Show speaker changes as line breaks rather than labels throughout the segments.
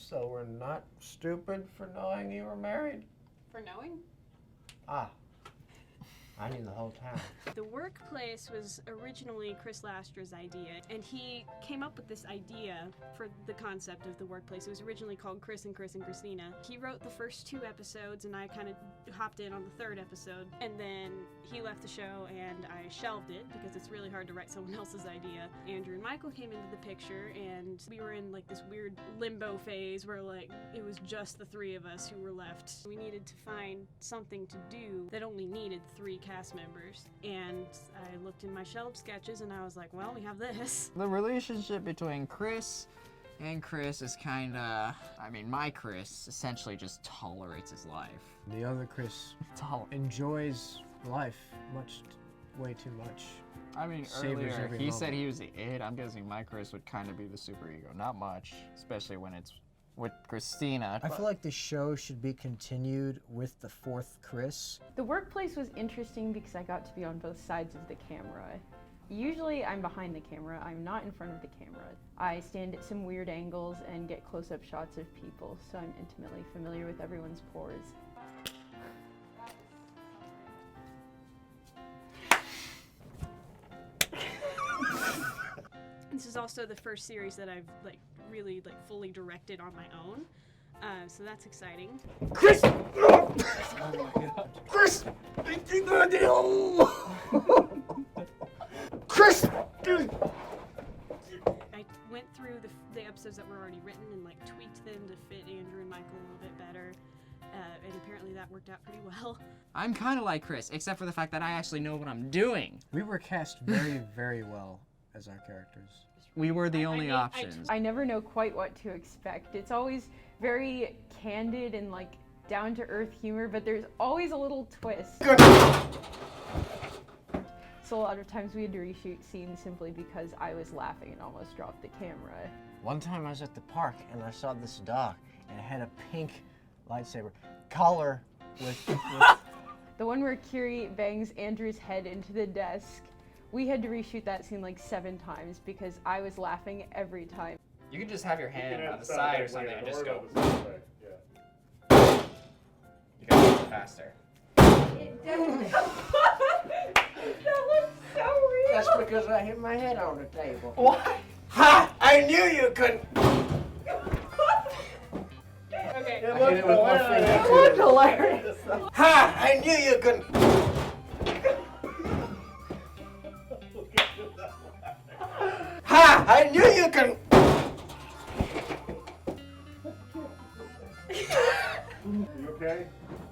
so we're not stupid for knowing you were married?
For knowing?
Ah. I knew the whole time.
The workplace was originally Chris Lastra's idea, and he came up with this idea for the concept of the workplace. It was originally called Chris and Christina. He wrote the first 2 episodes, and I kind of hopped in on the 3rd episode, and then he left the show, and I shelved it because it's really hard to write someone else's idea. Andrew and Michael came into the picture, and we were in like this weird limbo phase where like it was just the 3 of us who were left. We needed to find something to do that only needed 3 cast members, and I looked in my shelved sketches and I was like, well, we have this.
The relationship between Chris and Chris is kinda, I mean, my Chris essentially just tolerates his life.
The other Chris enjoys life way too much.
I mean,
Savors
earlier
every
he
moment.
said he was the it. I'm guessing my Chris would kind of be the superego. Not much, especially when it's with Christina.
I feel like the show should be continued with the 4th Chris.
The workplace was interesting because I got to be on both sides of the camera. Usually I'm behind the camera, I'm not in front of the camera. I stand at some weird angles and get close-up shots of people, so I'm intimately familiar with everyone's pores.
This is also the first series that I've really fully directed on my own, so that's exciting.
Chris!
Oh my god.
Chris! Chris!
I went through the episodes that were already written and like tweaked them to fit Andrew and Michael a little bit better, and apparently that worked out pretty well.
I'm kind of like Chris, except for the fact that I actually know what I'm doing.
We were cast very, very well as our characters.
We were the only options.
I never know quite what to expect. It's always very candid and like down-to-earth humor, but there's always a little twist. So a lot of times we had to reshoot scenes simply because I was laughing and almost dropped the camera.
One time I was at the park and I saw this dog and it had a pink lightsaber collar with
The one where Kiri bangs Andrew's head into the desk, we had to reshoot that scene like 7 times because I was laughing every time.
You can just have your hand on the side or something and just go.
Yeah.
You can go faster.
That looks so real!
That's because I hit my head on the table.
Why?
Ha! I knew you couldn't!
Okay.
I hit it with my finger.
It looked hilarious.
Ha! I knew you couldn't! Ha! I knew you couldn't!
You okay?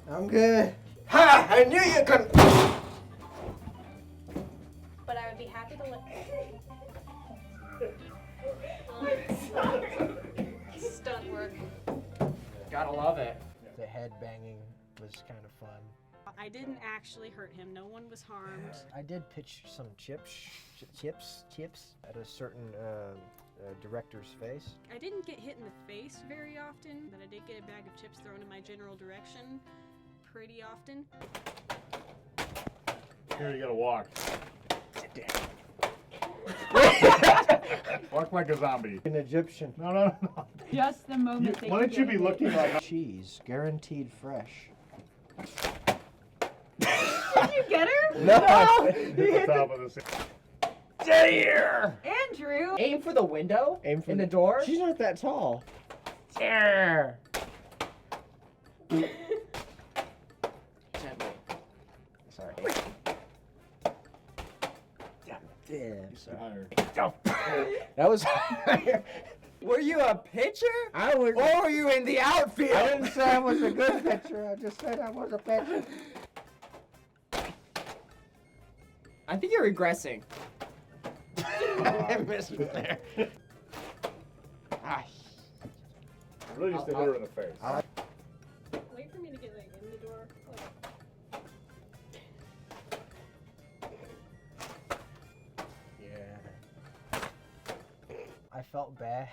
I'm good. Ha! I knew you couldn't!
But I would be happy to stunt work.
Gotta love it.
The head banging was kind of fun.
I didn't actually hurt him. No one was harmed.
I did pitch some chips at a certain director's face.
I didn't get hit in the face very often, but I did get a bag of chips thrown in my general direction pretty often.
Here, you gotta walk. Walk like a zombie.
An Egyptian.
No.
Just the moment that
Why don't you be looking like...
Cheese, guaranteed fresh.
Did you get her?
No!
Hit the top of the scene.
Dare!
Andrew!
Aim for the window?
Aim for
in the door?
She's not that tall.
Dare!
Sorry. Yeah, sorry.
Higher.
That was
Were you a pitcher?
I was.
Or were you in the outfield?
I didn't say I was a good pitcher. I just said I was a pitcher.
I think you're regressing.
I missed it there.
Ah,
Really just hit her in the face.
Wait for me to get in the door.
Yeah. I felt bad.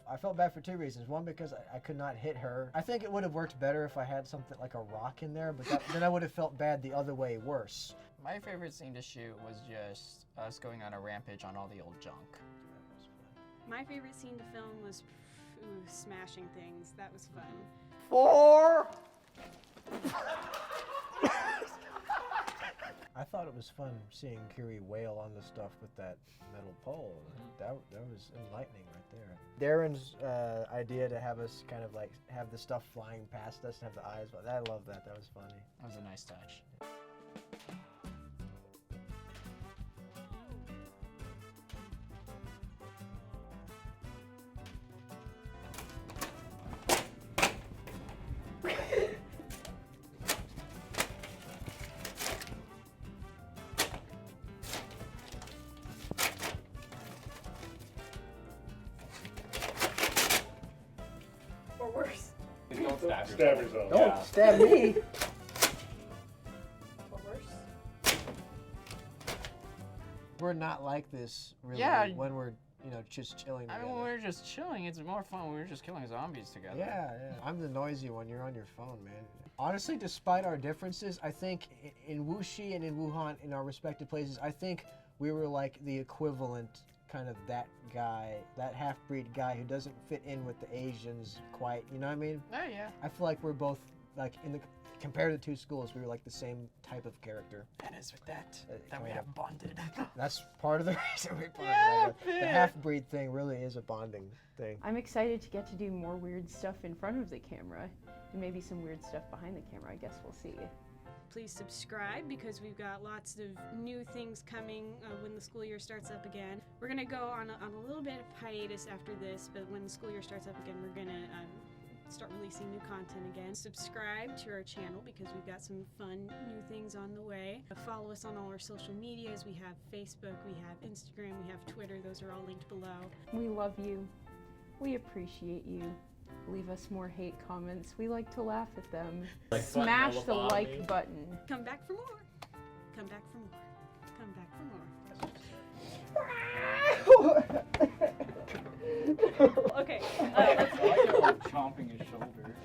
I felt bad for 2 reasons. One, because I could not hit her. I think it would have worked better if I had something like a rock in there, but then I would have felt bad the other way worse.
my favorite scene to shoot was just us going on a rampage on all the old junk.
My favorite scene to film was smashing things. That was fun.
4.
I thought it was fun seeing Kiri wail on the stuff with that metal pole. That was enlightening right there. Darren's idea to have us kind of like have the stuff flying past us and have the eyes, I love that. That was funny.
That was a nice touch.
Or worse.
Don't stab
Stab yourself.
Don't
Yeah.
stab me!
Or worse.
We're not like this really
Yeah.
when we're, just chilling
I
together.
mean, when we're just chilling, it's more fun when we're just killing zombies together.
Yeah. I'm the noisy one. You're on your phone, man. Honestly, despite our differences, I think in Wuxi and in Wuhan, in our respective places, I think we were like the equivalent, kind of that guy, that half-breed guy who doesn't fit in with the Asians quite. You know what I mean?
Oh, yeah.
I feel like we're both like compared to the two schools, we were like the same type of character.
And it's with that
that we
we
have
have bonded.
That's part of the reason we bonded.
Yeah,
The
man.
half-breed thing really is a bonding thing.
I'm excited to get to do more weird stuff in front of the camera and maybe some weird stuff behind the camera. I guess we'll see.
Please subscribe because we've got lots of new things coming when the school year starts up again. We're going to go on a little bit of hiatus after this, but when the school year starts up again, we're going to start releasing new content again. Subscribe to our channel because we've got some fun new things on the way. Follow us on all our social medias. We have Facebook, we have Instagram, we have Twitter. Those are all linked below.
We love you. We appreciate you. Leave us more hate comments. We like to laugh at them. Smash the like button.
Come back for more. Come back for more. Come back for more. Okay, let's
Chomping his shoulder.